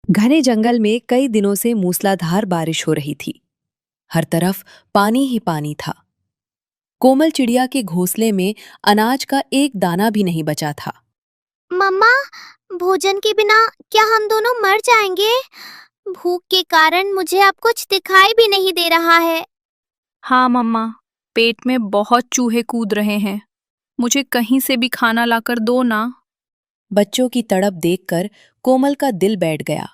घने जंगल में कई दिनों से मूसलाधार बारिश हो रही थी। हर तरफ पानी ही पानी था। कोमल चिड़िया के घोंसले में अनाज का एक दाना भी नहीं बचा था। मम्मा, भोजन के बिना क्या हम दोनों मर जाएंगे? भूख के कारण मुझे अब कुछ दिखाई भी नहीं दे रहा है। हाँ मम्मा, पेट में बहुत चूहे कूद रहे हैं। मुझे कहीं से भी खाना लाकर दो ना। बच्चों की तड़प देखकर कोमल का दिल बैठ गया।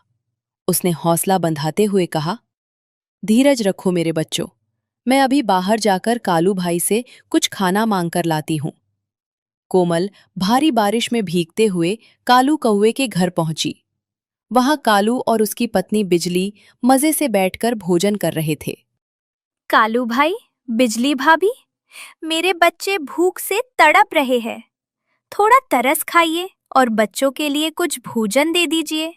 उसने हौसला बंधाते हुए कहा, धीरज रखो मेरे बच्चों, मैं अभी बाहर जाकर कालू भाई से कुछ खाना मांग कर लाती हूँ। कोमल भारी बारिश में भीगते हुए कालू कौवे के घर पहुंची। वहां कालू और उसकी पत्नी बिजली मजे से बैठकर भोजन कर रहे थे। कालू भाई, बिजली भाभी, मेरे बच्चे भूख से तड़प रहे हैं। थोड़ा तरस खाइए और बच्चों के लिए कुछ भोजन दे दीजिए।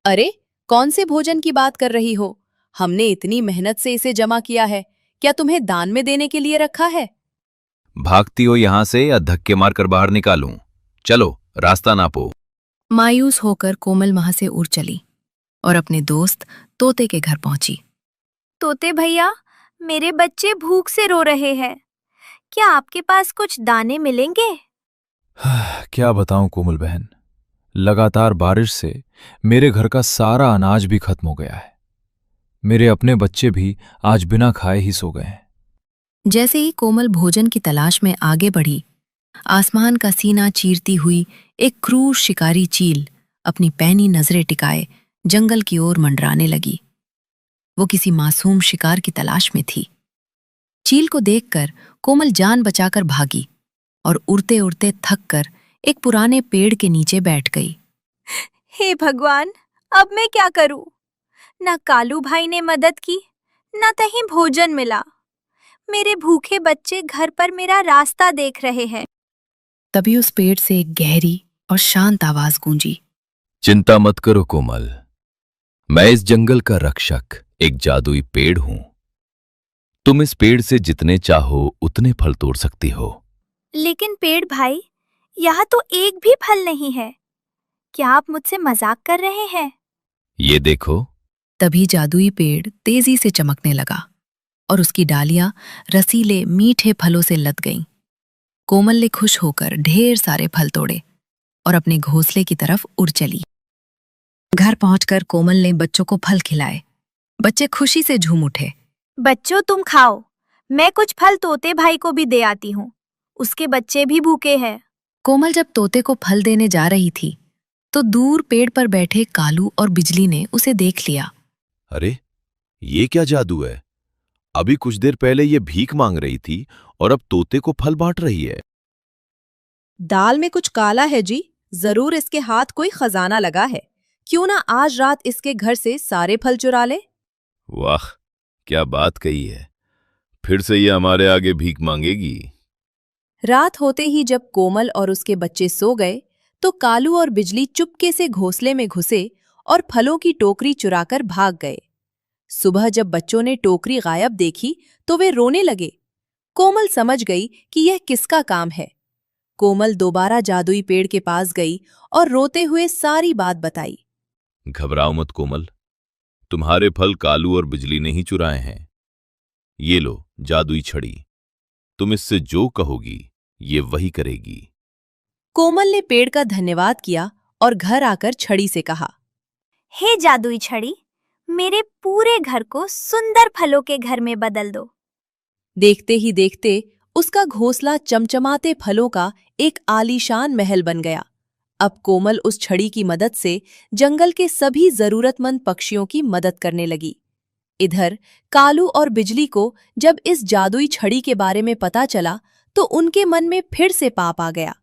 अरे, कौन से भोजन की बात कर रही हो? हमने इतनी मेहनत से इसे जमा किया है, क्या तुम्हें दान में देने के लिए रखा है? भागती हो यहां से या धक्के मारकर बाहर निकालूं? चलो, रास्ता नापो। मायूस होकर कोमल वहां से उड़ चली और अपने दोस्त तोते के घर पहुंची। तोते भैया, मेरे बच्चे भूख से रो रहे हैं। क्या आपके पास कुछ दाने मिलेंगे? क्या बताऊं कोमल बहन, लगातार बारिश से मेरे घर का सारा अनाज भी खत्म हो गया है। मेरे अपने बच्चे भी आज बिना खाए ही सो गए हैं। जैसे ही कोमल भोजन की तलाश में आगे बढ़ी, आसमान का सीना चीरती हुई एक क्रूर शिकारी चील अपनी पैनी नजरें टिकाए जंगल की ओर मंडराने लगी। वो किसी मासूम शिकार की तलाश में थी। चील को देखकर कोमल जान बचाकर भागी और उड़ते उड़ते थक कर एक पुराने पेड़ के नीचे बैठ गई। हे भगवान, अब मैं क्या करूं? ना कालू भाई ने मदद की, ना कहीं भोजन मिला। मेरे भूखे बच्चे घर पर मेरा रास्ता देख रहे हैं। तभी उस पेड़ से एक गहरी और शांत आवाज गूंजी। चिंता मत करो कोमल, मैं इस जंगल का रक्षक एक जादुई पेड़ हूं। तुम इस पेड़ से जितने चाहो उतने फल तोड़ सकती हो। लेकिन पेड़ भाई, यहाँ तो एक भी फल नहीं है। क्या आप मुझसे मजाक कर रहे हैं? ये देखो। तभी जादुई पेड़ तेजी से चमकने लगा और उसकी डालियां रसीले मीठे फलों से लद गईं। कोमल ने खुश होकर ढेर सारे फल तोड़े और अपने घोंसले की तरफ उड़ चली। घर पहुंचकर कोमल ने बच्चों को फल खिलाए। बच्चे खुशी से झूम उठे। बच्चों, तुम खाओ। मैं कुछ फल तोते भाई को भी दे आती हूँ। उसके बच्चे भी भूखे हैं। कोमल जब तोते को फल देने जा रही थी, तो दूर पेड़ पर बैठे कालू और बिजली ने उसे देख लिया। अरे, ये क्या जादू है? अभी कुछ देर पहले ये भीख मांग रही थी और अब तोते को फल बांट रही है। दाल में कुछ काला है जी। जरूर इसके हाथ कोई खजाना लगा है। क्यों ना आज रात इसके घर से सारे फल चुरा ले। वाह, क्या बात कही है। फिर से ये हमारे आगे भीख मांगेगी। रात होते ही जब कोमल और उसके बच्चे सो गए, तो कालू और बिजली चुपके से घोंसले में घुसे और फलों की टोकरी चुराकर भाग गए। सुबह जब बच्चों ने टोकरी गायब देखी, तो वे रोने लगे। कोमल समझ गई कि यह किसका काम है। कोमल दोबारा जादुई पेड़ के पास गई और रोते हुए सारी बात बताई। घबराओ मत कोमल, तुम्हारे फल कालू और बिजली ने ही चुराए हैं। ये लो जादुई छड़ी, तुम इससे जो कहोगी ये वही करेगी। कोमल ने पेड़ का धन्यवाद किया और घर आकर छड़ी से कहा, हे जादुई छड़ी, मेरे पूरे घर को सुंदर फलों के घर में बदल दो। देखते ही देखते उसका घोंसला चमचमाते फलों का एक आलीशान महल बन गया। अब कोमल उस छड़ी की मदद से जंगल के सभी जरूरतमंद पक्षियों की मदद करने लगी। इधर कालू और बिजली को जब इस जादुई छड़ी के बारे में पता चला, तो उनके मन में फिर से पाप आ गया।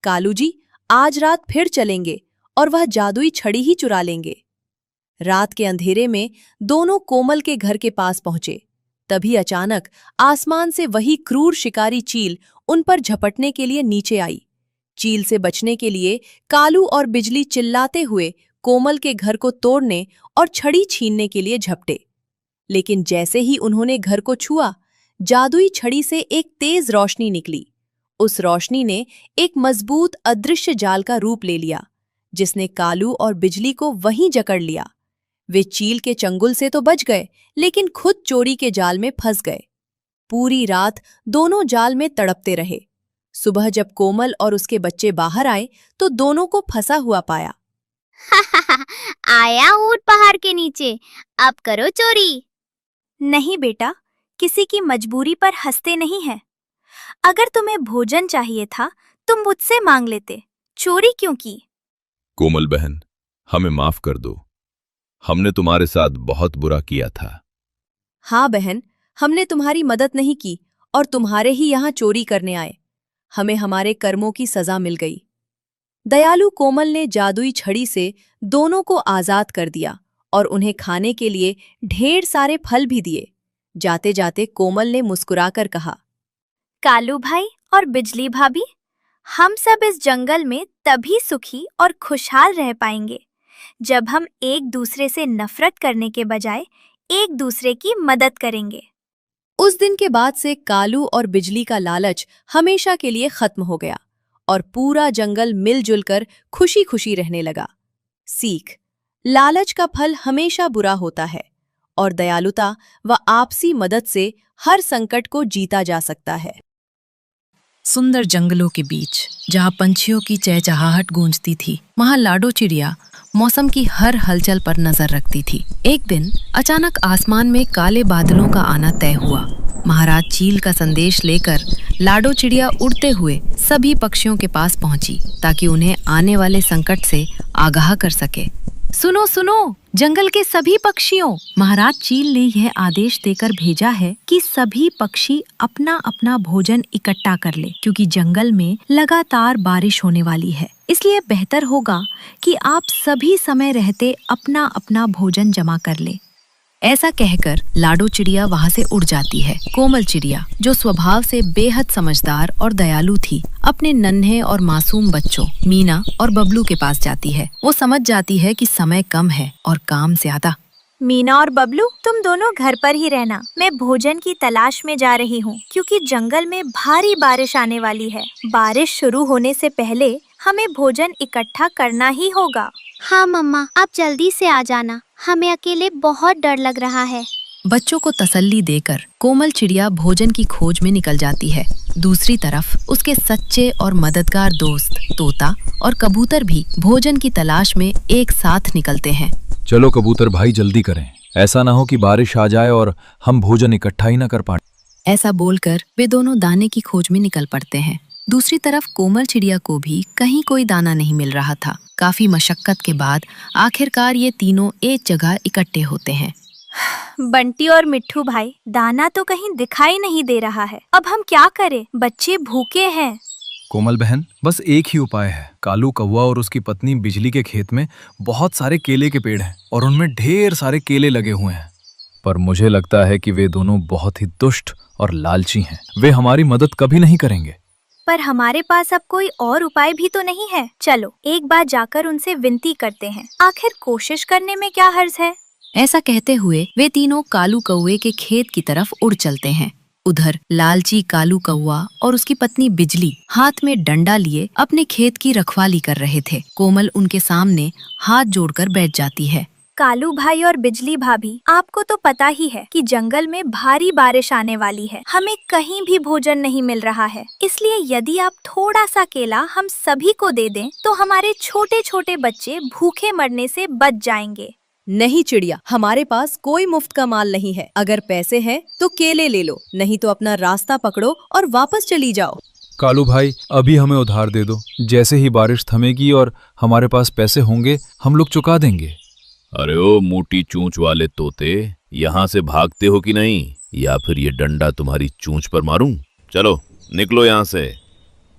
कालू जी, आज रात फिर चलेंगे और वह जादुई छड़ी ही चुरा लेंगे। रात के अंधेरे में दोनों कोमल के घर के पास पहुंचे। तभी अचानक आसमान से वही क्रूर शिकारी चील उन पर झपटने के लिए नीचे आई। चील से बचने के लिए कालू और बिजली चिल्लाते हुए कोमल के घर को तोड़ने और छड़ी छीनने के लिए झपटे। लेकिन जैसे ही उन्होंने घर को छुआ, जादुई छड़ी से एक तेज रोशनी निकली। उस रोशनी ने एक मजबूत अदृश्य जाल का रूप ले लिया, जिसने कालू और बिजली को वहीं जकड़ लिया। वे चील के चंगुल से तो बच गए, लेकिन खुद चोरी के जाल में फंस गए। पूरी रात दोनों जाल में तड़पते रहे। सुबह जब कोमल और उसके बच्चे बाहर आए तो दोनों को फंसा हुआ पाया। आया ऊंट पहाड़ के नीचे, अब करो चोरी। नहीं बेटा, किसी की मजबूरी पर हंसते नहीं हैं। अगर तुम्हें भोजन चाहिए था तुम मुझसे मांग लेते, चोरी क्यों की? कोमल बहन, हमें माफ कर दो। हमने तुम्हारे साथ बहुत बुरा किया था। हाँ बहन, हमने तुम्हारी मदद नहीं की और तुम्हारे ही यहाँ चोरी करने आए। हमें हमारे कर्मों की सजा मिल गई। दयालु कोमल ने जादुई छड़ी से दोनों को आजाद कर दिया और उन्हें खाने के लिए ढेर सारे फल भी दिए। जाते जाते कोमल ने मुस्कुराकर कहा, कालू भाई और बिजली भाभी, हम सब इस जंगल में तभी सुखी और खुशहाल रह पाएंगे जब हम एक दूसरे से नफरत करने के बजाय एक दूसरे की मदद करेंगे। उस दिन के बाद से कालू और बिजली का लालच हमेशा के लिए खत्म हो गया और पूरा जंगल मिलजुल कर खुशी खुशी रहने लगा। सीख: लालच का फल हमेशा बुरा होता है और दयालुता व आपसी मदद से हर संकट को जीता जा सकता है। सुंदर जंगलों के बीच जहाँ पंछियों की चहचहाहट गूंजती थी, वहाँ लाडो चिड़िया मौसम की हर हलचल पर नजर रखती थी। एक दिन अचानक आसमान में काले बादलों का आना तय हुआ। महाराज चील का संदेश लेकर लाडो चिड़िया उड़ते हुए सभी पक्षियों के पास पहुंची ताकि उन्हें आने वाले संकट से आगाह कर सके। सुनो सुनो, जंगल के सभी पक्षियों, महाराज चील ने यह आदेश देकर भेजा है कि सभी पक्षी अपना अपना भोजन इकट्ठा कर ले, क्योंकि जंगल में लगातार बारिश होने वाली है। इसलिए बेहतर होगा कि आप सभी समय रहते अपना अपना भोजन जमा कर ले। ऐसा कहकर लाडो चिड़िया वहाँ से उड़ जाती है। कोमल चिड़िया, जो स्वभाव से बेहद समझदार और दयालु थी, अपने नन्हे और मासूम बच्चों मीना और बबलू के पास जाती है। वो समझ जाती है कि समय कम है और काम ज्यादा। मीना और बबलू, तुम दोनों घर पर ही रहना। मैं भोजन की तलाश में जा रही हूँ, क्योंकि जंगल में भारी बारिश आने वाली है। बारिश शुरू होने से पहले हमें भोजन इकट्ठा करना ही होगा। हाँ मम्मा, आप जल्दी से आ जाना, हमें अकेले बहुत डर लग रहा है। बच्चों को तसल्ली देकर कोमल चिड़िया भोजन की खोज में निकल जाती है। दूसरी तरफ उसके सच्चे और मददगार दोस्त तोता और कबूतर भी भोजन की तलाश में एक साथ निकलते हैं। चलो कबूतर भाई, जल्दी करें, ऐसा ना हो कि बारिश आ जाए और हम भोजन इकट्ठा ही ना कर पाए। ऐसा बोलकर वे दोनों दाने की खोज में निकल पड़ते हैं। दूसरी तरफ कोमल चिड़िया को भी कहीं कोई दाना नहीं मिल रहा था। काफी मशक्कत के बाद आखिरकार ये तीनों एक जगह इकट्ठे होते हैं। बंटी और मिट्ठू भाई, दाना तो कहीं दिखाई नहीं दे रहा है। अब हम क्या करें? बच्चे भूखे हैं। कोमल बहन, बस एक ही उपाय है। कालू कौवा और उसकी पत्नी बिजली के खेत में बहुत सारे केले के पेड़ हैं और उनमें ढेर सारे केले लगे हुए हैं। पर मुझे लगता है कि वे दोनों बहुत ही दुष्ट और लालची हैं। वे हमारी मदद कभी नहीं करेंगे। पर हमारे पास अब कोई और उपाय भी तो नहीं है। चलो एक बार जाकर उनसे विनती करते हैं, आखिर कोशिश करने में क्या हर्ज है। ऐसा कहते हुए वे तीनों कालू कौवे के खेत की तरफ उड़ चलते हैं। उधर लालची कालू कौवा और उसकी पत्नी बिजली हाथ में डंडा लिए अपने खेत की रखवाली कर रहे थे। कोमल उनके सामने हाथ जोड़कर बैठ जाती है। कालू भाई और बिजली भाभी, आपको तो पता ही है कि जंगल में भारी बारिश आने वाली है। हमें कहीं भी भोजन नहीं मिल रहा है। इसलिए यदि आप थोड़ा सा केला हम सभी को दे दें तो हमारे छोटे छोटे बच्चे भूखे मरने से बच जाएंगे। नहीं चिड़िया, हमारे पास कोई मुफ्त का माल नहीं है। अगर पैसे हैं तो केले ले लो, नहीं तो अपना रास्ता पकड़ो और वापस चली जाओ। कालू भाई, अभी हमें उधार दे दो। जैसे ही बारिश थमेगी और हमारे पास पैसे होंगे, हम लोग चुका देंगे। अरे ओ मोटी चूंच वाले तोते, यहाँ से भागते हो कि नहीं, या फिर ये डंडा तुम्हारी चूंच पर मारूं? चलो निकलो यहाँ से।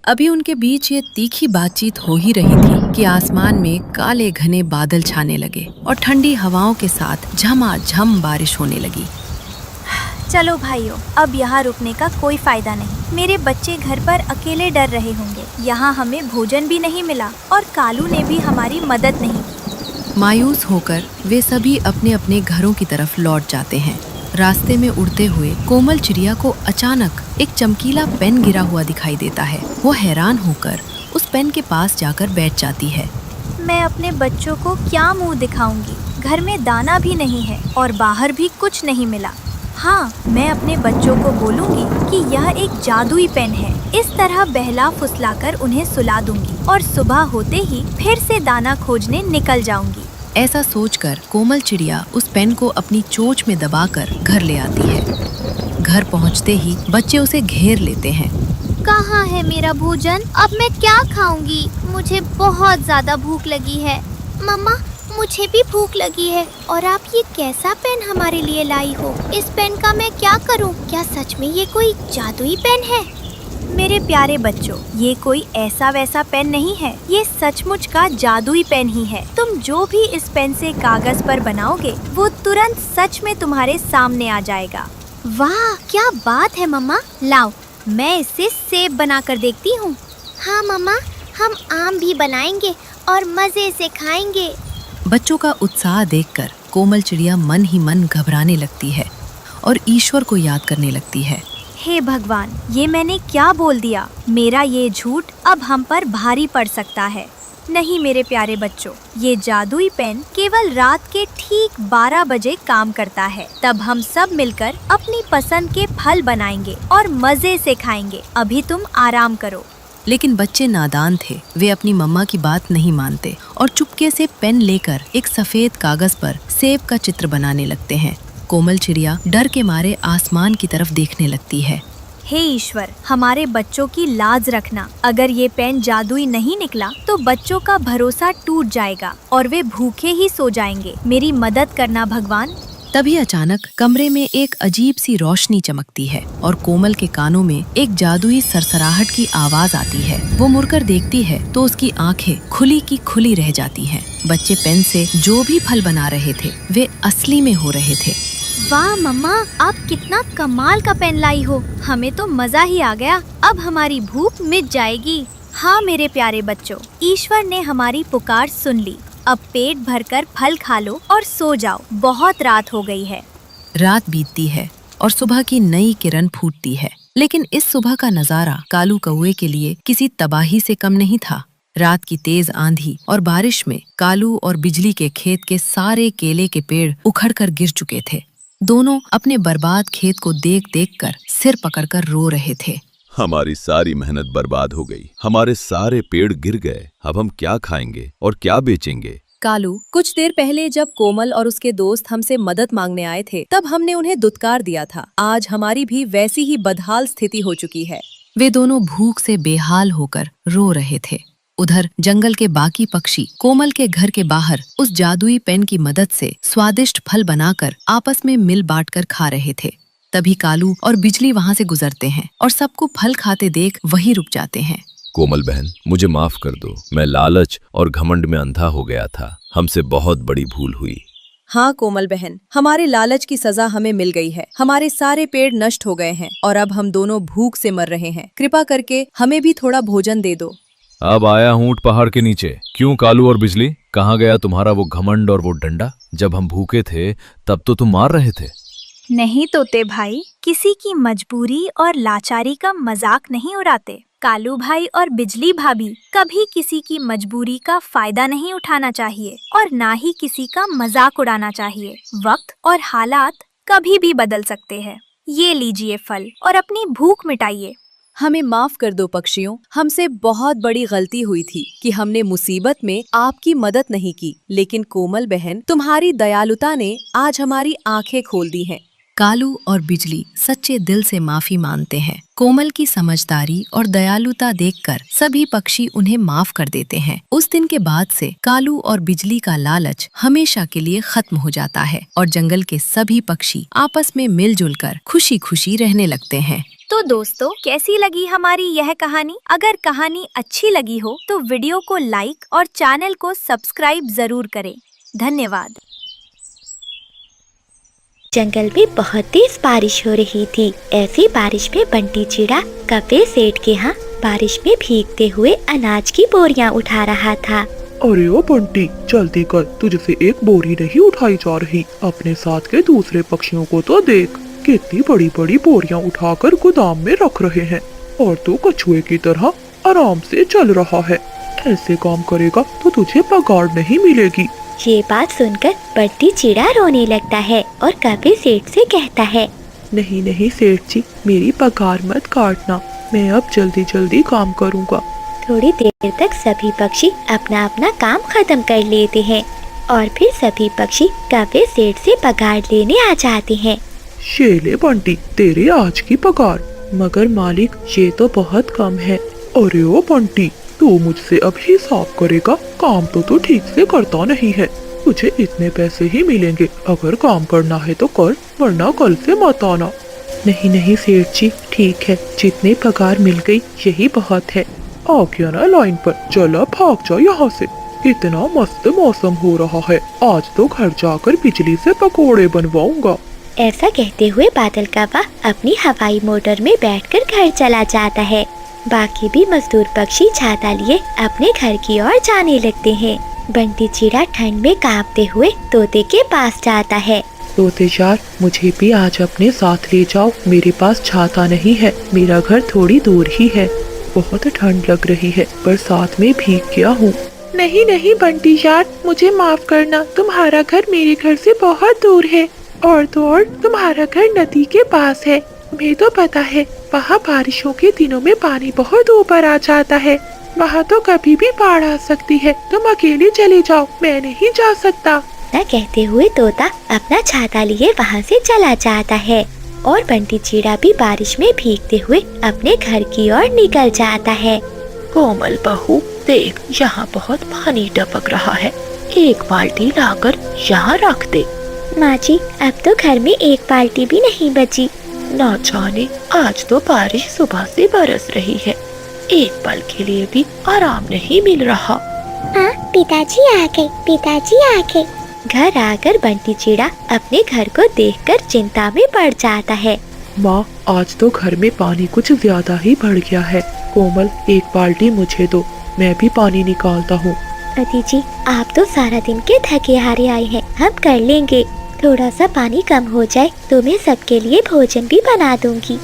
अभी उनके बीच ये तीखी बातचीत हो ही रही थी कि आसमान में काले घने बादल छाने लगे और ठंडी हवाओं के साथ झमाझम बारिश होने लगी। चलो भाइयों, अब यहाँ रुकने का कोई फायदा नहीं। मेरे बच्चे घर पर अकेले डर रहे होंगे। यहाँ हमें भोजन भी नहीं मिला और कालू ने भी हमारी मदद नहीं की। मायूस होकर वे सभी अपने अपने घरों की तरफ लौट जाते हैं। रास्ते में उड़ते हुए कोमल चिड़िया को अचानक एक चमकीला पेन गिरा हुआ दिखाई देता है। वो हैरान होकर उस पेन के पास जाकर बैठ जाती है। मैं अपने बच्चों को क्या मुंह दिखाऊंगी? घर में दाना भी नहीं है और बाहर भी कुछ नहीं मिला। हाँ, मैं अपने बच्चों को बोलूंगी कि यह एक जादुई पेन है। इस तरह बहला फुसलाकर उन्हें सुला दूंगी और सुबह होते ही फिर से दाना खोजने निकल जाऊंगी। ऐसा सोचकर कोमल चिड़िया उस पेन को अपनी चोंच में दबाकर घर ले आती है। घर पहुंचते ही बच्चे उसे घेर लेते हैं। कहाँ है मेरा भोजन? अब मैं क्या खाऊंगी? मुझे बहुत ज्यादा भूख लगी है। मम्मा, मुझे भी भूख लगी है। और आप ये कैसा पेन हमारे लिए लाई हो? इस पेन का मैं क्या करूं? क्या सच में ये कोई जादुई पेन है? मेरे प्यारे बच्चों, ये कोई ऐसा वैसा पेन नहीं है। ये सचमुच का जादुई पेन ही है। तुम जो भी इस पेन से कागज पर बनाओगे वो तुरंत सच में तुम्हारे सामने आ जाएगा। वाह, क्या बात है मम्मा। लाओ, मैं इससे सेब बनाकर देखती हूँ। हाँ मम्मा, हम आम भी बनाएंगे और मजे से खाएंगे। बच्चों का उत्साह देखकर कोमल चिड़िया मन ही मन घबराने लगती है और ईश्वर को याद करने लगती है। हे भगवान, ये मैंने क्या बोल दिया? मेरा ये झूठ अब हम पर भारी पड़ सकता है। नहीं मेरे प्यारे बच्चों, ये जादुई पेन केवल रात के ठीक 12 बजे काम करता है। तब हम सब मिलकर अपनी पसंद के फल बनाएंगे और मजे से खाएंगे। अभी तुम आराम करो। लेकिन बच्चे नादान थे। वे अपनी मम्मा की बात नहीं मानते और चुपके से पेन लेकर एक सफेद कागज पर सेब का चित्र बनाने लगते हैं। कोमल चिड़िया डर के मारे आसमान की तरफ देखने लगती है। हे ईश्वर, हमारे बच्चों की लाज रखना। अगर ये पेन जादुई नहीं निकला तो बच्चों का भरोसा टूट जाएगा और वे भूखे ही सो जाएंगे। मेरी मदद करना भगवान। तभी अचानक कमरे में एक अजीब सी रोशनी चमकती है और कोमल के कानों में एक जादुई सरसराहट की आवाज आती है। वो मुड़कर देखती है तो उसकी आंखें खुली की खुली रह जाती हैं। बच्चे पेन से जो भी फल बना रहे थे वे असली में हो रहे थे। वाह मम्मा, आप कितना कमाल का पेन लाई हो। हमें तो मजा ही आ गया। अब हमारी भूख मिट जाएगी। हाँ मेरे प्यारे बच्चों, ईश्वर ने हमारी पुकार सुन ली। अब पेट भरकर फल खा लो और सो जाओ। बहुत रात हो गई है। रात बीतती है और सुबह की नई किरण फूटती है। लेकिन इस सुबह का नजारा कालू कौवे के लिए किसी तबाही से कम नहीं था। रात की तेज आंधी और बारिश में कालू और बिजली के खेत के सारे केले के पेड़ उखड़कर गिर चुके थे। दोनों अपने बर्बाद खेत को देख देख कर सिर पकड़कर रो रहे थे। हमारी सारी मेहनत बर्बाद हो गई। हमारे सारे पेड़ गिर गए। अब हम क्या खाएंगे और क्या बेचेंगे? कालू, कुछ देर पहले जब कोमल और उसके दोस्त हमसे मदद मांगने आए थे तब हमने उन्हें दुत्कार दिया था। आज हमारी भी वैसी ही बदहाल स्थिति हो चुकी है। वे दोनों भूख से बेहाल होकर रो रहे थे। उधर जंगल के बाकी पक्षी कोमल के घर के बाहर उस जादुई पेन की मदद से स्वादिष्ट फल बनाकर आपस में मिल बांट कर खा रहे थे। तभी कालू और बिजली वहाँ से गुजरते हैं और सबको फल खाते देख वहीं रुक जाते हैं। कोमल बहन, मुझे माफ कर दो। मैं लालच और घमंड में अंधा हो गया था। हमसे बहुत बड़ी भूल हुई। हाँ कोमल बहन, हमारे लालच की सजा हमें मिल गई है। हमारे सारे पेड़ नष्ट हो गए हैं और अब हम दोनों भूख से मर रहे हैं। कृपा करके हमें भी थोड़ा भोजन दे दो। अब आया हूँ ऊंट पहाड़ के नीचे। क्यों कालू और बिजली, कहाँ गया तुम्हारा वो घमंड और वो डंडा? जब हम भूखे थे तब तो तुम मार रहे थे। नहीं तोते भाई, किसी की मजबूरी और लाचारी का मजाक नहीं उड़ाते। कालू भाई और बिजली भाभी, कभी किसी की मजबूरी का फायदा नहीं उठाना चाहिए और ना ही किसी का मजाक उड़ाना चाहिए। वक्त और हालात कभी भी बदल सकते हैं। ये लीजिए फल और अपनी भूख मिटाइए। हमें माफ कर दो पक्षियों, हमसे बहुत बड़ी गलती हुई थी कि हमने मुसीबत में आपकी मदद नहीं की। लेकिन कोमल बहन, तुम्हारी दयालुता ने आज हमारी आंखें खोल दी हैं। कालू और बिजली सच्चे दिल से माफी मांगते हैं। कोमल की समझदारी और दयालुता देखकर सभी पक्षी उन्हें माफ कर देते हैं। उस दिन के बाद से कालू और बिजली का लालच हमेशा के लिए खत्म हो जाता है और जंगल के सभी पक्षी आपस में मिलजुल कर खुशी खुशी रहने लगते हैं। तो दोस्तों, कैसी लगी हमारी यह कहानी? अगर कहानी अच्छी लगी हो तो वीडियो को लाइक और चैनल को सब्सक्राइब जरूर करें। धन्यवाद। जंगल में बहुत तेज बारिश हो रही थी। ऐसी बारिश में बंटी चिड़ा कपे सेठ के यहाँ बारिश में भीगते हुए अनाज की बोरियां उठा रहा था। अरे ओ बंटी, जल्दी कर, तुझसे एक बोरी नहीं उठाई जा रही। अपने साथ के दूसरे पक्षियों को तो देख, कितनी बड़ी बड़ी बोरियां उठाकर गोदाम में रख रहे हैं और तू कछुए की तरह आराम से चल रहा है। ऐसे काम करेगा तो तुझे पगार नहीं मिलेगी। ये बात सुनकर बंटी चिड़ा रोने लगता है और कभी सेठ से कहता है, नहीं नहीं सेठ जी, मेरी पगार मत काटना, मैं अब जल्दी जल्दी काम करूँगा। थोड़ी देर तक सभी पक्षी अपना अपना काम खत्म कर लेते हैं और फिर सभी पक्षी कभी सेठ से पगार लेने आ जाते हैं। शेले बंटी, तेरे आज की पगार। मगर मालिक, ये तो बहुत कम है। अरे ओ बंटी, तू मुझसे अब हिसाब करेगा? काम तो तू ठीक से करता नहीं है। तुझे इतने पैसे ही मिलेंगे, अगर काम करना है तो कर, वरना कल से मत आना। नहीं नहीं सेठ जी, ठीक है, जितनी पगार मिल गई यही बहुत है। आ गया ना लाइन पर, चला भाग जा यहाँ से। इतना मस्त मौसम हो रहा है, आज तो घर जाकर बिजली से पकोड़े बनवाऊंगा। ऐसा कहते हुए बादल कौवा अपनी हवाई मोटर में बैठकर घर चला जाता है। बाकी भी मजदूर पक्षी छाता लिए अपने घर की ओर जाने लगते हैं। बंटी चिड़ा ठंड में कांपते हुए तोते के पास जाता है। तोते यार, मुझे भी आज अपने साथ ले जाओ, मेरे पास छाता नहीं है, मेरा घर थोड़ी दूर ही है। बहुत ठंड लग रही है, बरसात में भीग गया हूँ। नहीं नहीं बंटी यार, मुझे माफ करना, तुम्हारा घर मेरे घर से बहुत दूर है, और तो और तुम्हारा घर नदी के पास है। तुम्हें तो पता है, वहाँ बारिशों के दिनों में पानी बहुत ऊपर आ जाता है, वहाँ तो कभी भी बाढ़ आ सकती है। तुम अकेले चले जाओ, मैं नहीं जा सकता। न कहते हुए तोता अपना छाता लिए वहाँ से चला जाता है और बंटी चिड़ा भी बारिश में भीगते हुए अपने घर की ओर निकल जाता है। कोमल बहू, देख यहाँ बहुत पानी टपक रहा है, एक बाल्टी लाकर यहाँ रख दे। माँ जी, अब तो घर में एक बाल्टी भी नहीं बची। ना जाने, आज तो बारिश सुबह से बरस रही है, एक पल के लिए भी आराम नहीं मिल रहा। हाँ, पिताजी आ गए, पिताजी आ गए। घर आकर बंटी चिड़ा अपने घर को देखकर चिंता में पड़ जाता है। माँ, आज तो घर में पानी कुछ ज्यादा ही बढ़ गया है। कोमल, एक बाल्टी मुझे दो, मैं भी पानी निकालता हूँ। अदी जी, आप तो सारा दिन के थके हारे आए हैं, हम कर लेंगे। थोड़ा सा पानी कम हो जाए तो मैं सबके लिए भोजन भी बना दूंगी।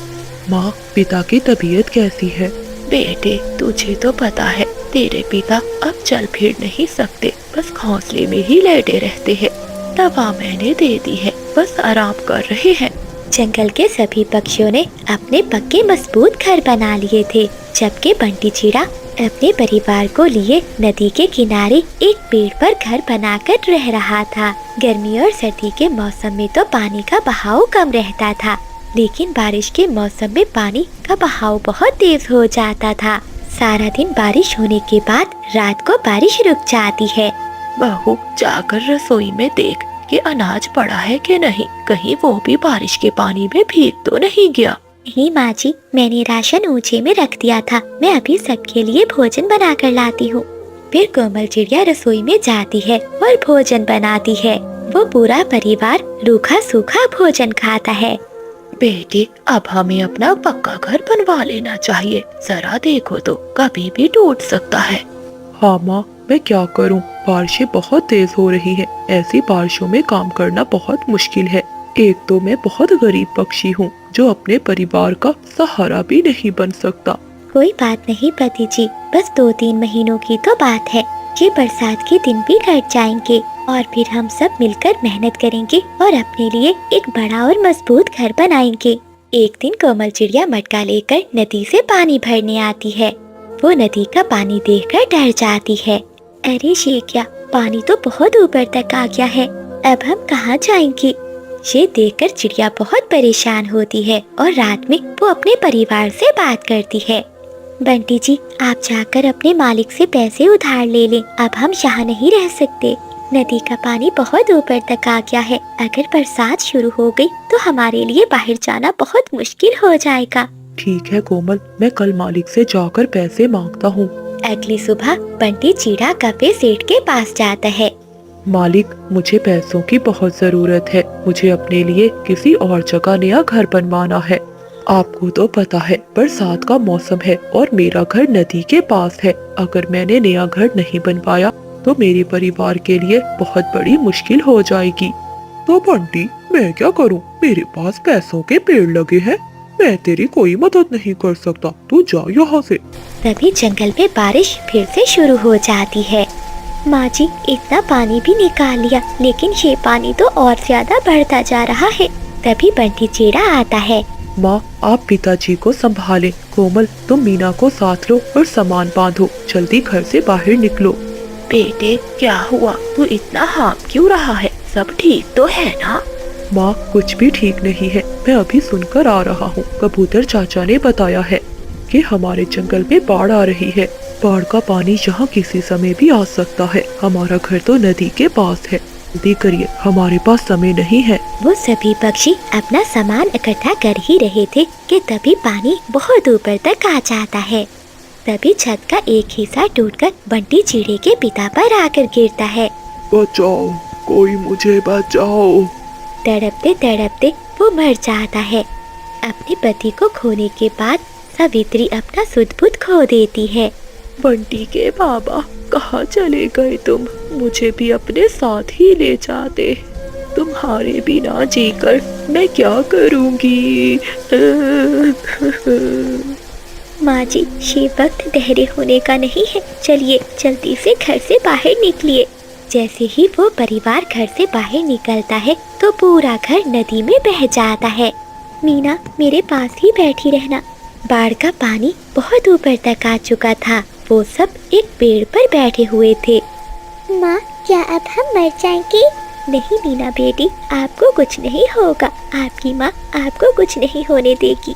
माँ, पिता की तबीयत कैसी है? बेटे, तुझे तो पता है, तेरे पिता अब चल फिर नहीं सकते, बस घोंसले में ही लेटे रहते हैं। दवा मैंने दे दी है, बस आराम कर रहे हैं। जंगल के सभी पक्षियों ने अपने पक्के मजबूत घर बना लिए थे, जबकि बंटी चिड़ा अपने परिवार को लिए नदी के किनारे एक पेड़ पर घर बनाकर रह रहा था। गर्मी और सर्दी के मौसम में तो पानी का बहाव कम रहता था, लेकिन बारिश के मौसम में पानी का बहाव बहुत तेज हो जाता था। सारा दिन बारिश होने के बाद रात को बारिश रुक जाती है। बहू, जाकर रसोई में देख कि अनाज पड़ा है कि नहीं, कहीं वो भी बारिश के पानी में भीग तो नहीं गया। नहीं माँ जी, मैंने राशन ऊंचे में रख दिया था, मैं अभी सबके लिए भोजन बना कर लाती हूँ। फिर कोमल चिड़िया रसोई में जाती है और भोजन बनाती है। वो पूरा परिवार रूखा सूखा भोजन खाता है। बेटे, अब हमें अपना पक्का घर बनवा लेना चाहिए, जरा देखो तो कभी भी टूट सकता है। हाँ माँ, मैं क्या करूँ, बारिशें बहुत तेज हो रही है, ऐसी बारिशों में काम करना बहुत मुश्किल है। एक तो मैं बहुत गरीब पक्षी हूँ, जो अपने परिवार का सहारा भी नहीं बन सकता। कोई बात नहीं पति जी, बस 2-3 महीनों की तो बात है, ये बरसात के दिन भी कट जाएंगे और फिर हम सब मिलकर मेहनत करेंगे और अपने लिए एक बड़ा और मजबूत घर बनाएंगे। एक दिन कोमल चिड़िया मटका लेकर नदी से पानी भरने आती है। वो नदी का पानी देखकर डर जाती है। अरे ये क्या, पानी तो बहुत ऊपर तक आ गया है, अब हम कहाँ जाएंगे? ये देखकर चिड़िया बहुत परेशान होती है और रात में वो अपने परिवार से बात करती है। बंटी जी, आप जाकर अपने मालिक से पैसे उधार ले लें, अब हम यहाँ नहीं रह सकते। नदी का पानी बहुत ऊपर तक आ गया है, अगर बरसात शुरू हो गई तो हमारे लिए बाहर जाना बहुत मुश्किल हो जाएगा। ठीक है कोमल, मैं कल मालिक से जाकर पैसे मांगता हूँ। अगली सुबह बंटी चिड़ा कफे सेठ के पास जाता है। मालिक, मुझे पैसों की बहुत जरूरत है, मुझे अपने लिए किसी और जगह नया घर बनवाना है। आपको तो पता है, बरसात का मौसम है और मेरा घर नदी के पास है। अगर मैंने नया घर नहीं बनवाया तो मेरे परिवार के लिए बहुत बड़ी मुश्किल हो जाएगी। तो बंटी, मैं क्या करूं? मेरे पास पैसों के पेड़ लगे हैं, मैं तेरी कोई मदद नहीं कर सकता, तू जा यहाँ से। तभी जंगल में बारिश फिर से शुरू हो जाती है। माँ जी, इतना पानी भी निकाल लिया, लेकिन ये पानी तो और ज्यादा बढ़ता जा रहा है। तभी बंटी चिड़ा आता है। माँ, आप पिताजी को संभालें। कोमल, तुम मीना को साथ लो और सामान बांधो। जल्दी घर से बाहर निकलो। बेटे, क्या हुआ? तू इतना हाँफ क्यों रहा है? सब ठीक तो है ना? माँ, कुछ भी ठीक नहीं है। मैं अभी सुनकर आ रहा हूँ। कबूतर चाचा ने बताया है कि हमारे जंगल में बाढ़ आ रही है। बाढ़ का पानी यहाँ किसी समय भी आ सकता है। हमारा घर तो नदी के पास है। जल्दी करिए, हमारे पास समय नहीं है। वो सभी पक्षी अपना सामान इकट्ठा कर ही रहे थे कि तभी पानी बहुत ऊपर तक आ जाता है। तभी छत का एक हिस्सा टूटकर बंटी चिड़े के पिता पर आकर गिरता है। बचाओ, कोई मुझे बचाओ। तड़पते तड़पते वो मर जाता है। अपने पति को खोने के बाद सावित्री अपना सुध बुध खो देती है। बंटी के बाबा, कहाँ चले गए तुम? मुझे भी अपने साथ ही ले जाते। तुम्हारे बिना जीकर मैं क्या करूँगी? माँ जी, ये वक्त ठहरे होने का नहीं है। चलिए जल्दी से घर से बाहर निकलिए। जैसे ही वो परिवार घर से बाहर निकलता है तो पूरा घर नदी में बह जाता है। मीना, मेरे पास ही बैठी रहना। बाढ़ का पानी बहुत ऊपर तक आ चुका था। वो सब एक पेड़ पर बैठे हुए थे। माँ, क्या अब हम मर जाएंगे? नहीं मीना बेटी, आपको कुछ नहीं होगा। आपकी माँ आपको कुछ नहीं होने देगी।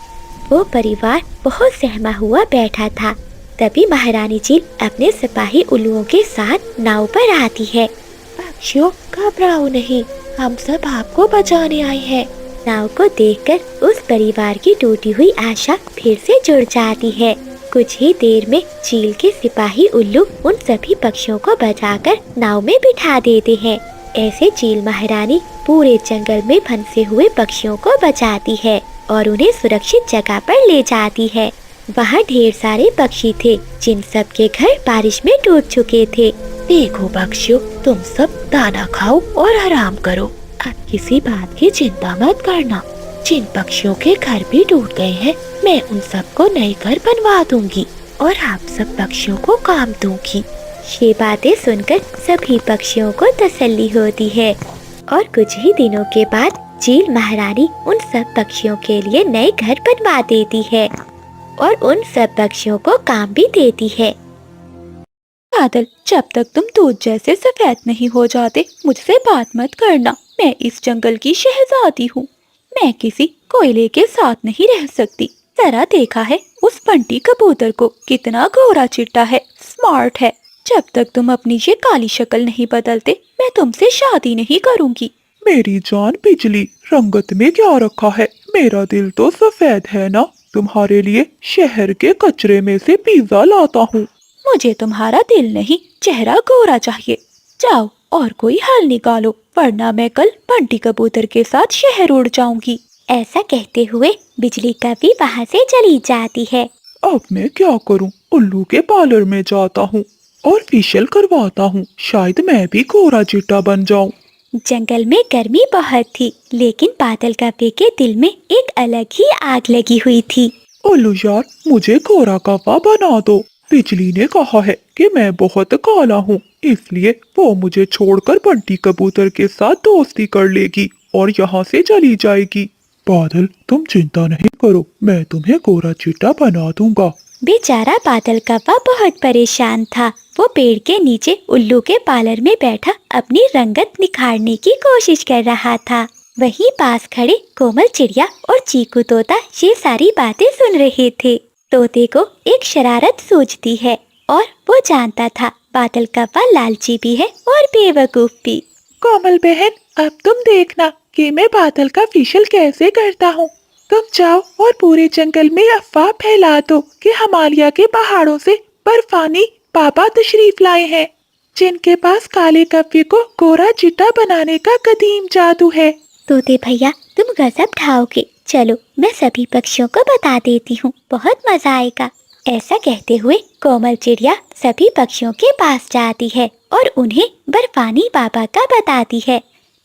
वो परिवार बहुत सहमा हुआ बैठा था। तभी महारानी चील अपने सिपाही उल्लुओं के साथ नाव पर आती है। पक्षियों, घबराओ नहीं, हम सब आपको बचाने आए हैं। नाव को देखकर उस परिवार की टूटी हुई आशा फिर से जुड़ जाती है। कुछ ही देर में चील के सिपाही उल्लू उन सभी पक्षियों को बचाकर नाव में बिठा देते हैं। ऐसे चील महारानी पूरे जंगल में फंसे हुए पक्षियों को बचाती है और उन्हें सुरक्षित जगह पर ले जाती है। वहाँ ढेर सारे पक्षी थे जिन सब के घर बारिश में टूट चुके थे। देखो पक्षियों, तुम सब दाना खाओ और आराम करो। अब किसी बात की चिंता मत करना। जिन पक्षियों के घर भी टूट गए हैं, मैं उन सबको नए घर बनवा दूंगी और आप सब पक्षियों को काम दूंगी। ये बातें सुनकर सभी पक्षियों को तसल्ली होती है और कुछ ही दिनों के बाद चील महारानी उन सब पक्षियों के लिए नए घर बनवा देती है और उन सब पक्षियों को काम भी देती है। बादल, जब तक तुम दूध जैसे सफेद नहीं हो जाते मुझसे बात मत करना। मैं इस जंगल की शहजादी हूँ। मैं किसी कोयले के साथ नहीं रह सकती। जरा देखा है उस बंटी कबूतर को, कितना गोरा चिट्टा है, स्मार्ट है। जब तक तुम अपनी ये काली शक्ल नहीं बदलते मैं तुमसे शादी नहीं करूँगी। मेरी जान बिजली, रंगत में क्या रखा है? मेरा दिल तो सफेद है ना। तुम्हारे लिए शहर के कचरे में से पिज्जा लाता हूँ। मुझे तुम्हारा दिल नहीं, चेहरा गोरा चाहिए। जाओ और कोई हल निकालो, वरना मैं कल बंटी कबूतर के साथ शहर उड़ जाऊंगी। ऐसा कहते हुए बिजली कभी वहाँ से चली जाती है। अब मैं क्या करूँ? उल्लू के पार्लर में जाता हूँ और फेशियल करवाता हूँ। शायद मैं भी गोरा चिट्टा बन जाऊँ। जंगल में गर्मी बहुत थी, लेकिन बादल कव्वे के दिल में एक अलग ही आग लगी हुई थी। उल्लू यार, मुझे गोरा कव्वा बना दो। बिजली ने कहा है कि मैं बहुत काला हूँ, इसलिए वो मुझे छोड़कर बंटी कबूतर के साथ दोस्ती कर लेगी और यहाँ से चली जाएगी। बादल, तुम चिंता नहीं करो, मैं तुम्हें गोरा चिट्टा बना दूंगा। बेचारा बादल कव्वा बहुत परेशान था। वो पेड़ के नीचे उल्लू के पार्लर में बैठा अपनी रंगत निखारने की कोशिश कर रहा था। वहीं पास खड़े कोमल चिड़िया और चीकू तोता ये सारी बातें सुन रहे थे। तोते को एक शरारत सूझती है और वो जानता था बादल कव्वा लालची भी है और बेवकूफ भी। कोमल बहन, अब तुम देखना कि मैं बादल का फेशियल कैसे करता हूँ। तुम जाओ और पूरे जंगल में अफवाह फैला दो कि हिमालय के पहाड़ों से बर्फानी बाबा तशरीफ लाए हैं, जिनके पास काले कव्वे को गोरा चिट्टा बनाने का कदीम जादू है। तोते भैया, तुम गजब ढाओगे। चलो मैं सभी पक्षियों को बता देती हूँ, बहुत मजा आएगा। ऐसा कहते हुए कोमल चिड़िया सभी पक्षियों के पास जाती है और उन्हें बर्फानी बाबा का बताती है।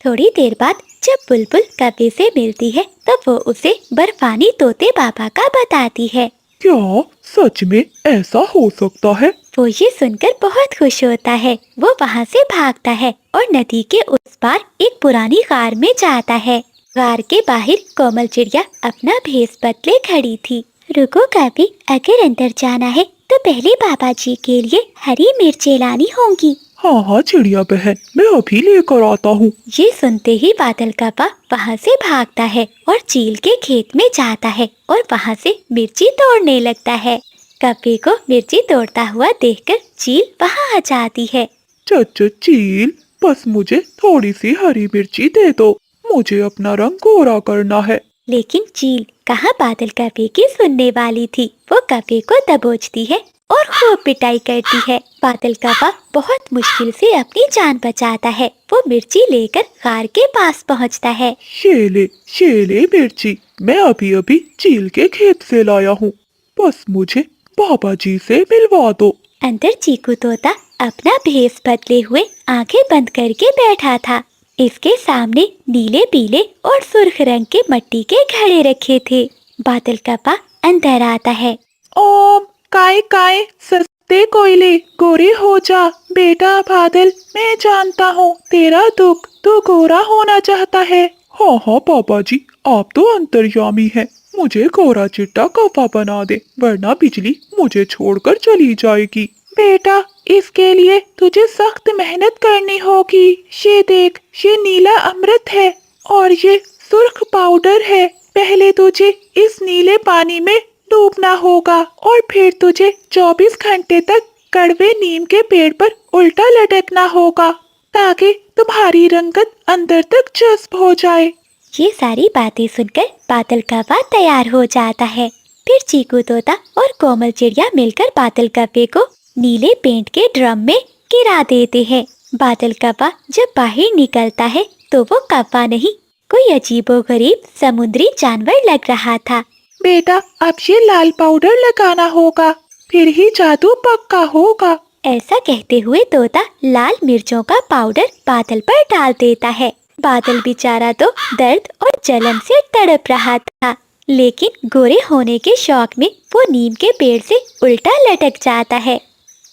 थोड़ी देर बाद जब बुलबुल कपे से मिलती है तो वो उसे बर्फानी तोते बाबा का बताती है। क्या सच में ऐसा हो सकता है? वो ये सुनकर बहुत खुश होता है। वो वहाँ से भागता है और नदी के उस पार एक पुरानी गार में जाता है। गार के बाहर कोमल चिड़िया अपना भेष बदले खड़ी थी। रुको कभी, अगर अंदर जाना है तो पहले बाबा जी के लिए हरी मिर्चें लानी होंगी। हाँ हाँ चिड़िया बहन, मैं अभी लेकर आता हूँ। ये सुनते ही बादल कप्पा वहाँ से भागता है और चील के खेत में जाता है और वहाँ से मिर्ची तोड़ने लगता है। कप्पे को मिर्ची तोड़ता हुआ देखकर चील वहाँ आ जाती है। चचा चील, बस मुझे थोड़ी सी हरी मिर्ची दे दो, मुझे अपना रंग गोरा करना है। लेकिन चील कहाँ बादल कप्पे की सुनने वाली थी। वो कप्पे को दबोचती है और खूब पिटाई करती है। बादल कप्पा बहुत मुश्किल से अपनी जान बचाता है। वो मिर्ची लेकर गार के पास पहुँचता है। शेले मिर्ची, मैं अभी अभी चील के खेत से लाया हूँ, बस मुझे बाबा जी से मिलवा दो। अंदर चीकू तोता अपना भेष बदले हुए आंखें बंद करके बैठा था। इसके सामने नीले पीले और सुर्ख रंग के मिट्टी के घड़े रखे थे। बादल कप्पा अंदर आता है। ओम काय काय सस्ते कोयले गोरे हो जा। बेटा बादल, मैं जानता हूँ तेरा दुख, तू गोरा होना चाहता है। हाँ हाँ पापा जी, आप तो अंतर्यामी हैं, मुझे गोरा चिट्टा कप्पा बना दे, वरना बिजली मुझे छोड़कर चली जाएगी। बेटा, इसके लिए तुझे सख्त मेहनत करनी होगी। ये देख, ये नीला अमृत है और ये सुर्ख पाउडर है। पहले तुझे इस नीले पानी में डूबना होगा और फिर तुझे 24 घंटे तक कड़वे नीम के पेड़ पर उल्टा लटकना होगा, ताकि तुम्हारी रंगत अंदर तक जज्ब हो जाए। ये सारी बातें सुनकर बादल कप्पा तैयार हो जाता है। फिर चीकू तोता और कोमल चिड़िया मिलकर बादल कप्पे को नीले पेंट के ड्रम में गिरा देते हैं। बादल कप्पा जब बाहर निकलता है तो वो कप्पा नहीं, कोई अजीबोगरीब समुद्री जानवर लग रहा था। बेटा, अब ये लाल पाउडर लगाना होगा, फिर ही जादू पक्का होगा। ऐसा कहते हुए तोता लाल मिर्चों का पाउडर बादल पर डाल देता है। बादल बेचारा तो दर्द और जलन से तड़प रहा था, लेकिन गोरे होने के शौक में वो नीम के पेड़ से उल्टा लटक जाता है।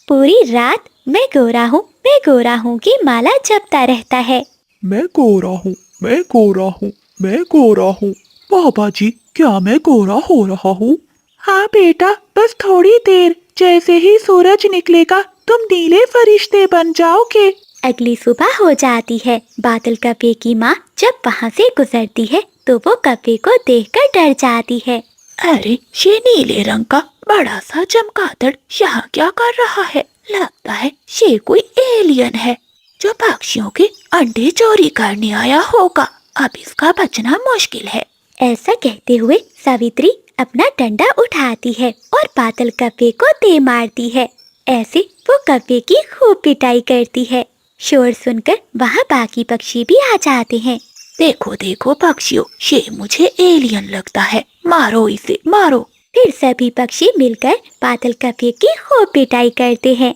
पूरी रात मैं गोरा हूँ की माला जपता रहता है। मैं गोरा हूँ, मैं गोरा हूँ, मैं गोरा हूँ। बाबा जी, क्या मैं गोरा हो रहा हूँ? हाँ बेटा, बस थोड़ी देर, जैसे ही सूरज निकलेगा तुम नीले फरिश्ते बन जाओगे। अगली सुबह हो जाती है। बादल कप्पे की माँ जब वहाँ से गुजरती है तो वो कप्पे को देखकर डर जाती है। अरे, ये नीले रंग का बड़ा सा चमगादड़ यहाँ क्या कर रहा है? लगता है ये कोई एलियन है जो पक्षियों के अंडे चोरी करने आया होगा। अब इसका बचना मुश्किल है। ऐसा कहते हुए सावित्री अपना डंडा उठाती है और बादल कप्पे को दे मारती है। ऐसे वो कप्पे की खूब पिटाई करती है। शोर सुनकर वहाँ बाकी पक्षी भी आ जाते हैं। देखो देखो पक्षियों, ये मुझे एलियन लगता है, मारो इसे, मारो। फिर सभी पक्षी मिलकर बादल कप्पे की खूब पिटाई करते हैं।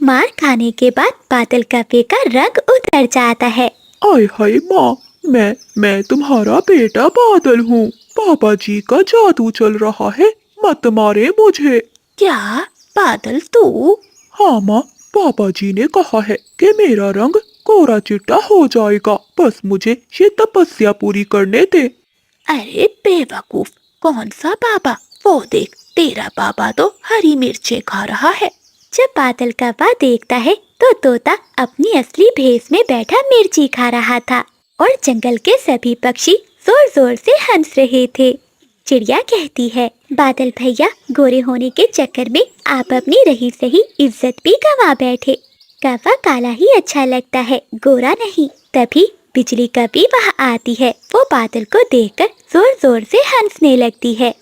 मार खाने के बाद बादल कप्पे का रंग उतर जाता है। आय हाय माँ, मैं तुम्हारा बेटा बादल हूँ। पापा जी का जादू चल रहा है, मत मारे मुझे। क्या बादल तू? हाँ माँ, पापा जी ने कहा है कि मेरा रंग कोरा चिट्टा हो जाएगा, बस मुझे ये तपस्या पूरी करने दे। अरे बेवकूफ, कौन सा बाबा? वो देख, तेरा बाबा तो हरी मिर्चें खा रहा है। जब बादल कप्पा देखता है तो तोता अपनी असली भेष में बैठा मिर्ची खा रहा था और जंगल के सभी पक्षी जोर जोर से हंस रहे थे। चिड़िया कहती है, बादल भैया, गोरे होने के चक्कर में आप अपनी रही सही इज्जत भी गंवा बैठे। कप्पा काला ही अच्छा लगता है, गोरा नहीं। तभी बिजली कभी वहाँ आती है। वो बादल को देखकर जोर जोर से हंसने लगती है।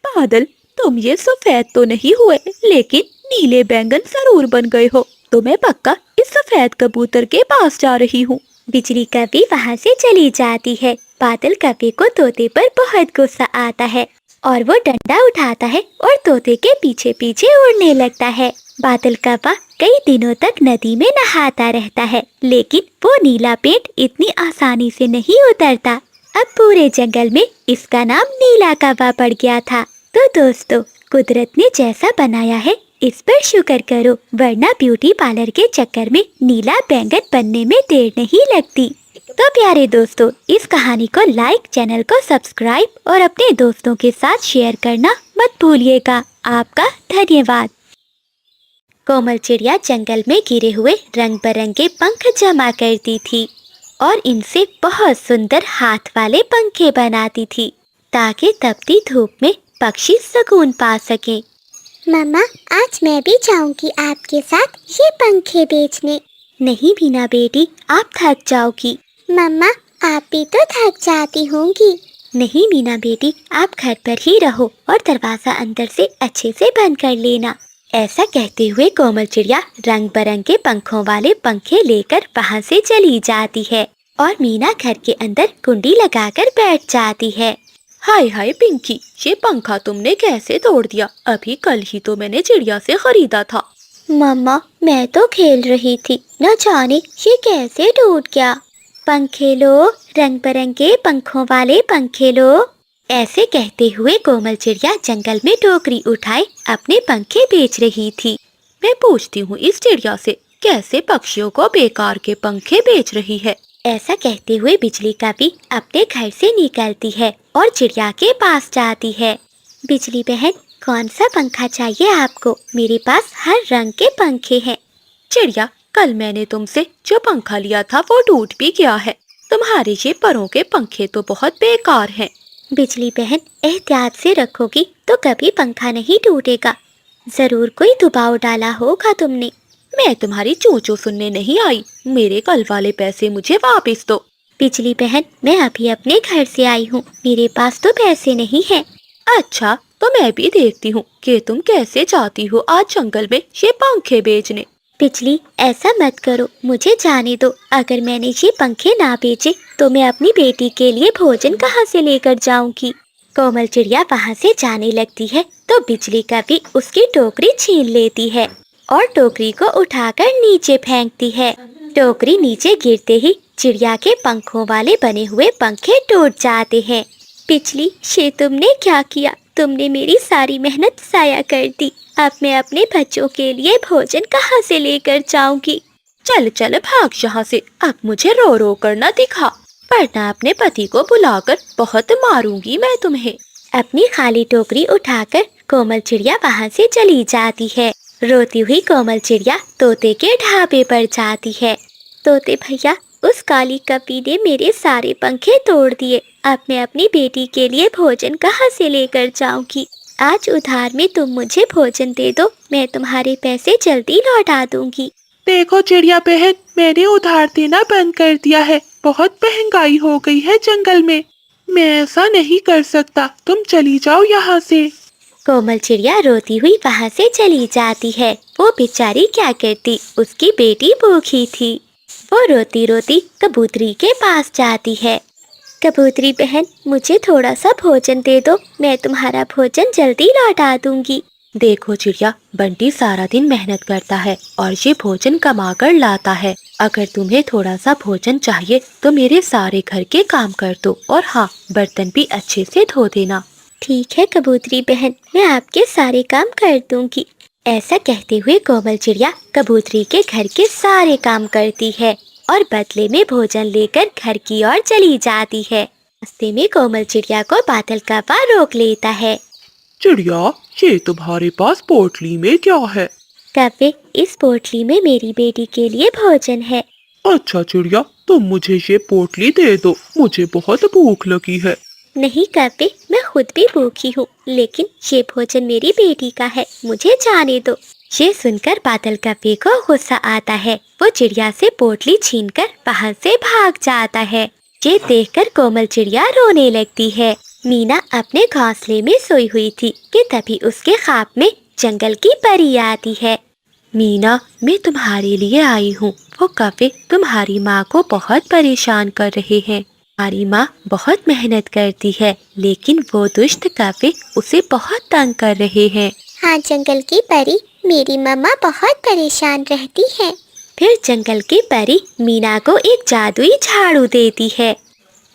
बादल, तुम ये सफेद तो नहीं हुए, लेकिन नीले बैंगन जरूर बन गए हो, तो मैं पक्का इस सफेद कबूतर के पास जा रही हूँ। बिजली कभी वहाँ से चली जाती है। बादल कभी को तोते पर बहुत गुस्सा आता है और वो डंडा उठाता है और तोते के पीछे पीछे उड़ने लगता है। बादल कौवा कई दिनों तक नदी में नहाता रहता है, लेकिन वो नीला पेंट इतनी आसानी से नहीं उतरता। अब पूरे जंगल में इसका नाम नीला कौवा पड़ गया था। तो दोस्तों, कुदरत ने जैसा बनाया है इस पर शुक्र करो, वरना ब्यूटी पार्लर के चक्कर में नीला बैंगन बनने में देर नहीं लगती। तो प्यारे दोस्तों, इस कहानी को लाइक, चैनल को सब्सक्राइब और अपने दोस्तों के साथ शेयर करना मत भूलिएगा। आपका धन्यवाद। कोमल चिड़िया जंगल में गिरे हुए रंग बिरंगे पंख जमा करती थी और इनसे बहुत सुंदर हाथ वाले पंखे बनाती थी, ताकि तपती धूप में पक्षी सुकून पा सकें। मम्मा, आज मैं भी जाऊंगी आपके साथ ये पंखे बेचने। नहीं मीना बेटी, आप थक जाओगी। मम्मा, आप भी तो थक जाती होंगी। नहीं मीना बेटी, आप घर पर ही रहो और दरवाजा अंदर से अच्छे से बंद कर लेना। ऐसा कहते हुए कोमल चिड़िया रंग बिरंगे पंखों वाले पंखे लेकर वहाँ से चली जाती है और मीना घर के अंदर कुंडी लगाकर बैठ जाती है। हाय हाय पिंकी, ये पंखा तुमने कैसे तोड़ दिया? अभी कल ही तो मैंने चिड़िया से खरीदा था। मम्मा, मैं तो खेल रही थी, न जाने ये कैसे टूट गया। पंखे लो, रंग बिरंगे पंखों वाले पंखे लो। ऐसे कहते हुए कोमल चिड़िया जंगल में टोकरी उठाए अपने पंखे बेच रही थी। मैं पूछती हूँ इस चिड़िया से, कैसे पक्षियों को बेकार के पंखे बेच रही है। ऐसा कहते हुए बिजली का भी अपने घर से निकलती है और चिड़िया के पास जाती है। बिजली बहन, कौन सा पंखा चाहिए आपको? मेरे पास हर रंग के पंखे हैं। चिड़िया, कल मैंने तुमसे जो पंखा लिया था वो टूट भी गया है। तुम्हारे ये परों के पंखे तो बहुत बेकार हैं। बिजली बहन, एहतियात से रखोगी तो कभी पंखा नहीं टूटेगा। जरूर कोई दबाव डाला होगा तुमने। मैं तुम्हारी चूचू सुनने नहीं आई। मेरे कल वाले पैसे मुझे वापस दो। बिजली बहन, मैं अभी अपने घर से आई हूँ, मेरे पास तो पैसे नहीं हैं। अच्छा, तो मैं भी देखती हूँ कि तुम कैसे जाती हो आज जंगल में ये पंखे बेचने। बिजली, ऐसा मत करो, मुझे जाने दो। अगर मैंने ये पंखे ना बेचे तो मैं अपनी बेटी के लिए भोजन कहाँ से लेकर जाऊंगी। कोमल चिड़िया वहाँ से जाने लगती है तो बिजली का भी उसकी टोकरी छीन लेती है और टोकरी को उठाकर नीचे फेंकती है। टोकरी नीचे गिरते ही चिड़िया के पंखों वाले बने हुए पंखे टूट जाते हैं। बिजली, ये तुमने क्या किया? तुमने मेरी सारी मेहनत ज़ाया कर दी। अब मैं अपने बच्चों के लिए भोजन कहाँ से लेकर जाऊंगी? चल चल भाग यहाँ से, अब मुझे रो रो कर न दिखा, वरना अपने पति को बुलाकर बहुत मारूंगी मैं तुम्हें। अपनी खाली टोकरी उठाकर कोमल चिड़िया वहाँ से चली जाती है। रोती हुई कोमल चिड़िया तोते के ढाबे पर जाती है। तोते भैया, उस काली कपी ने मेरे सारे पंखे तोड़ दिए। अब मैं अपनी बेटी के लिए भोजन कहाँ से लेकर जाऊंगी? आज उधार में तुम मुझे भोजन दे दो, मैं तुम्हारे पैसे जल्दी लौटा दूंगी। देखो चिड़िया बहन, मैंने उधार देना बंद कर दिया है। बहुत महंगाई हो गई है जंगल में, मैं ऐसा नहीं कर सकता। तुम चली जाओ यहाँ से। कोमल चिड़िया रोती हुई वहाँ से चली जाती है। वो बेचारी क्या करती, उसकी बेटी भूखी थी। वो रोती रोती कबूतरी के पास जाती है। कबूतरी बहन, मुझे थोड़ा सा भोजन दे दो, मैं तुम्हारा भोजन जल्दी लौटा दूंगी। देखो चिड़िया, बंटी सारा दिन मेहनत करता है और ये भोजन कमा कर लाता है। अगर तुम्हें थोड़ा सा भोजन चाहिए तो मेरे सारे घर के काम कर दो, और हाँ, बर्तन भी अच्छे से धो देना। ठीक है कबूतरी बहन, मैं आपके सारे काम कर दूंगी। ऐसा कहते हुए कोमल चिड़िया कबूतरी के घर के सारे काम करती है और बदले में भोजन लेकर घर की ओर चली जाती है। रास्ते में कोमल चिड़िया को बादल कौवा रोक लेता है। चिड़िया, ये तुम्हारे पास पोटली में क्या है? कौवे, इस पोटली में मेरी बेटी के लिए भोजन है। अच्छा चिड़िया, तुम मुझे ये पोटली दे दो, मुझे बहुत भूख लगी है। नहीं कौवे, मैं खुद भी भूखी हूँ, लेकिन ये भोजन मेरी बेटी का है, मुझे जाने दो। ये सुनकर बादल कौवे को गुस्सा आता है। वो चिड़िया से पोटली छीनकर वहाँ से भाग जाता है। ये देखकर कोमल चिड़िया रोने लगती है। मीना अपने घोंसले में सोई हुई थी कि तभी उसके ख्वाब में जंगल की परी आती है। मीना, मैं तुम्हारे लिए आई हूँ। वो कौवे तुम्हारी माँ को बहुत परेशान कर रहे हैं। हमारी माँ बहुत मेहनत करती है, लेकिन वो दुष्ट कौवे उसे बहुत तंग कर रहे हैं। हाँ जंगल की परी, मेरी मम्मा बहुत परेशान रहती है। फिर जंगल की परी मीना को एक जादुई झाड़ू देती है।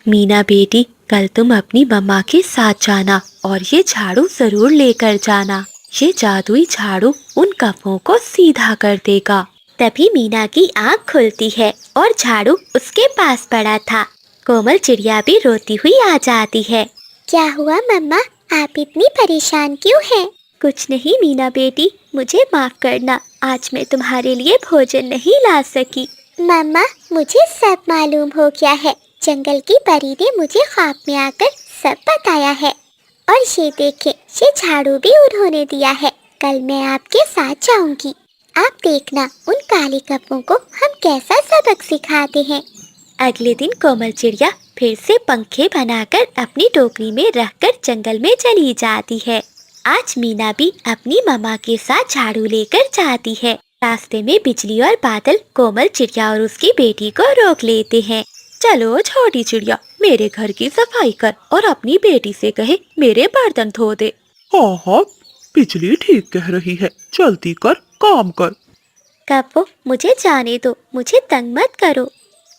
मीना बेटी, कल तुम अपनी मम्मा के साथ जाना और ये झाड़ू जरूर लेकर जाना। ये जादुई झाड़ू उन कफों को सीधा कर देगा। तभी मीना की आँख खुलती है और झाड़ू उसके पास पड़ा था। कोमल चिड़िया भी रोती हुई आ जाती है। क्या हुआ मम्मा, आप इतनी परेशान क्यों हैं? कुछ नहीं मीना बेटी, मुझे माफ करना, आज मैं तुम्हारे लिए भोजन नहीं ला सकी। मम्मा, मुझे सब मालूम हो गया है। जंगल की परी ने मुझे ख्वाब में आकर सब बताया है। और ये देखें, ये झाड़ू भी उन्होंने दिया है। कल मैं आपके साथ जाऊंगी। आप देखना उन काले कपों को हम कैसा सबक सिखाते हैं। अगले दिन कोमल चिड़िया फिर से पंखे बनाकर अपनी टोकरी में रखकर जंगल में चली जाती है। आज मीना भी अपनी मम्मा के साथ झाड़ू लेकर जाती है। रास्ते में बिजली और बादल कोमल चिड़िया और उसकी बेटी को रोक लेते हैं। चलो छोटी चिड़िया, मेरे घर की सफाई कर और अपनी बेटी से कहे मेरे बर्तन धो दे। हाँ हाँ, बिजली ठीक कह रही है, जल्दी कर, काम कर। कपो, मुझे जाने दो, मुझे तंग मत करो।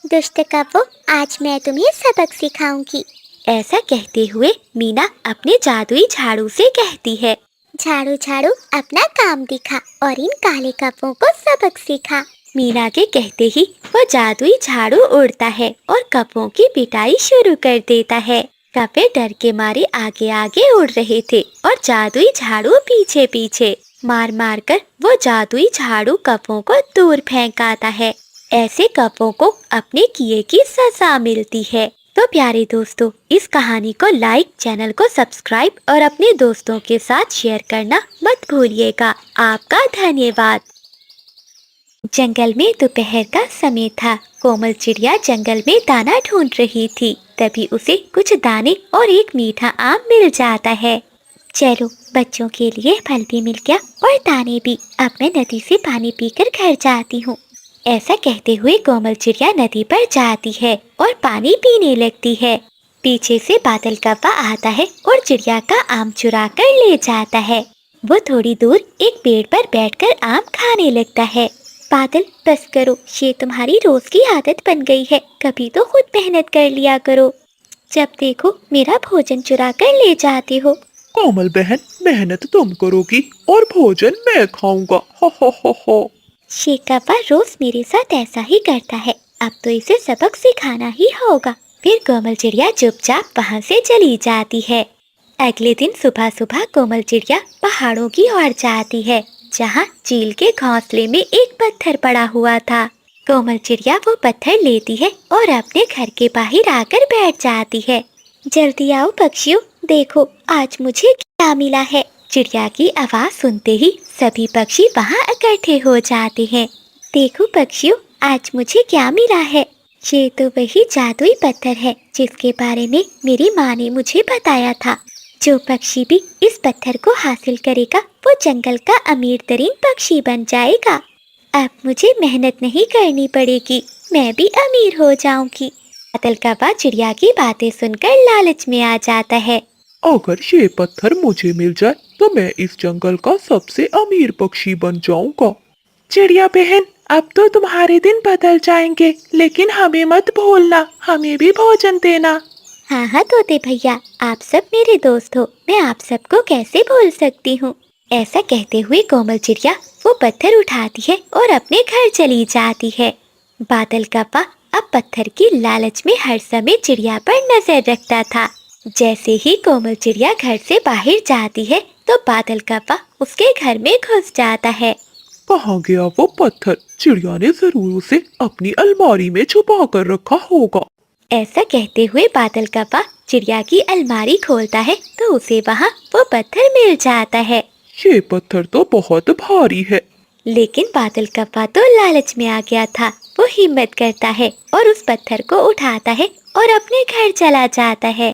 दुष्ट कपो, आज मैं तुम्हें सबक सिखाऊंगी। ऐसा कहते हुए मीना अपने जादुई झाड़ू से कहती है, झाड़ू झाड़ू अपना काम दिखा और इन काले कपों को सबक सिखा। मीना के कहते ही वो जादुई झाड़ू उड़ता है और कपों की पिटाई शुरू कर देता है। कपे डर के मारे आगे आगे उड़ रहे थे और जादुई झाड़ू पीछे पीछे। मार मार कर वो जादुई झाड़ू कपों को दूर फेंक आता है। ऐसे कपों को अपने किए की सजा मिलती है। तो प्यारे दोस्तों, इस कहानी को लाइक, चैनल को सब्सक्राइब और अपने दोस्तों के साथ शेयर करना मत भूलिएगा। आपका धन्यवाद। जंगल में दोपहर का समय था। कोमल चिड़िया जंगल में दाना ढूंढ रही थी। तभी उसे कुछ दाने और एक मीठा आम मिल जाता है। चलो, बच्चों के लिए फल भी मिल गया और दाने भी। अब मैं नदी से पानी पीकर घर जाती हूँ। ऐसा कहते हुए कोमल चिड़िया नदी पर जाती है और पानी पीने लगती है। पीछे से बादल कौवा आता है और चिड़िया का आम चुरा कर ले जाता है। वो थोड़ी दूर एक पेड़ पर बैठकर आम खाने लगता है। बादल, बस करो, ये तुम्हारी रोज की आदत बन गई है। कभी तो खुद मेहनत कर लिया करो। जब देखो मेरा भोजन चुरा कर ले जाते हो। कोमल बहन, मेहनत तुम करोगी और भोजन मैं खाऊंगा। हो हो हो हो। ये कौवा रोज मेरे साथ ऐसा ही करता है। अब तो इसे सबक सिखाना ही होगा। फिर कोमल चिड़िया चुपचाप वहाँ से चली जाती है। अगले दिन सुबह सुबह कोमल चिड़िया पहाड़ों की ओर जाती है, जहाँ चील के घोंसले में एक पत्थर पड़ा हुआ था। कोमल चिड़िया वो पत्थर लेती है और अपने घर के बाहर आकर बैठ जाती है। जल्दी आओ पक्षियों, देखो आज मुझे क्या मिला है। चिड़िया की आवाज सुनते ही सभी पक्षी वहाँ इकट्ठे हो जाते हैं। देखो पक्षियों, आज मुझे क्या मिला है। ये तो वही जादुई पत्थर है जिसके बारे में मेरी माँ ने मुझे बताया था। जो पक्षी भी इस पत्थर को हासिल करेगा वो जंगल का अमीर तरीन पक्षी बन जाएगा। अब मुझे मेहनत नहीं करनी पड़ेगी, मैं भी अमीर हो जाऊंगी। बादल कौवा चिड़िया की बातें सुनकर लालच में आ जाता है। अगर ये पत्थर मुझे मिल जाए तो मैं इस जंगल का सबसे अमीर पक्षी बन जाऊंगा। चिड़िया बहन, अब तो तुम्हारे दिन बदल जाएंगे, लेकिन हमें मत भूलना, हमें भी भोजन देना। हाँ हाँ तोते भैया, आप सब मेरे दोस्त हो, मैं आप सबको कैसे भूल सकती हूँ। ऐसा कहते हुए कोमल चिड़िया वो पत्थर उठाती है और अपने घर चली जाती है। बादल कौवा अब पत्थर की लालच में हर समय चिड़िया पर नजर रखता था। जैसे ही कोमल चिड़िया घर से बाहर जाती है तो बादल कौवा उसके घर में घुस जाता है। कहाँ गया वो पत्थर? चिड़िया ने जरूर उसे अपनी अलमारी में छुपा कर रखा होगा। ऐसा कहते हुए बादल कौवा चिड़िया की अलमारी खोलता है तो उसे वहाँ वो पत्थर मिल जाता है। ये पत्थर तो बहुत भारी है। लेकिन बादल कौवा तो लालच में आ गया था। वो हिम्मत करता है और उस पत्थर को उठाता है और अपने घर चला जाता है।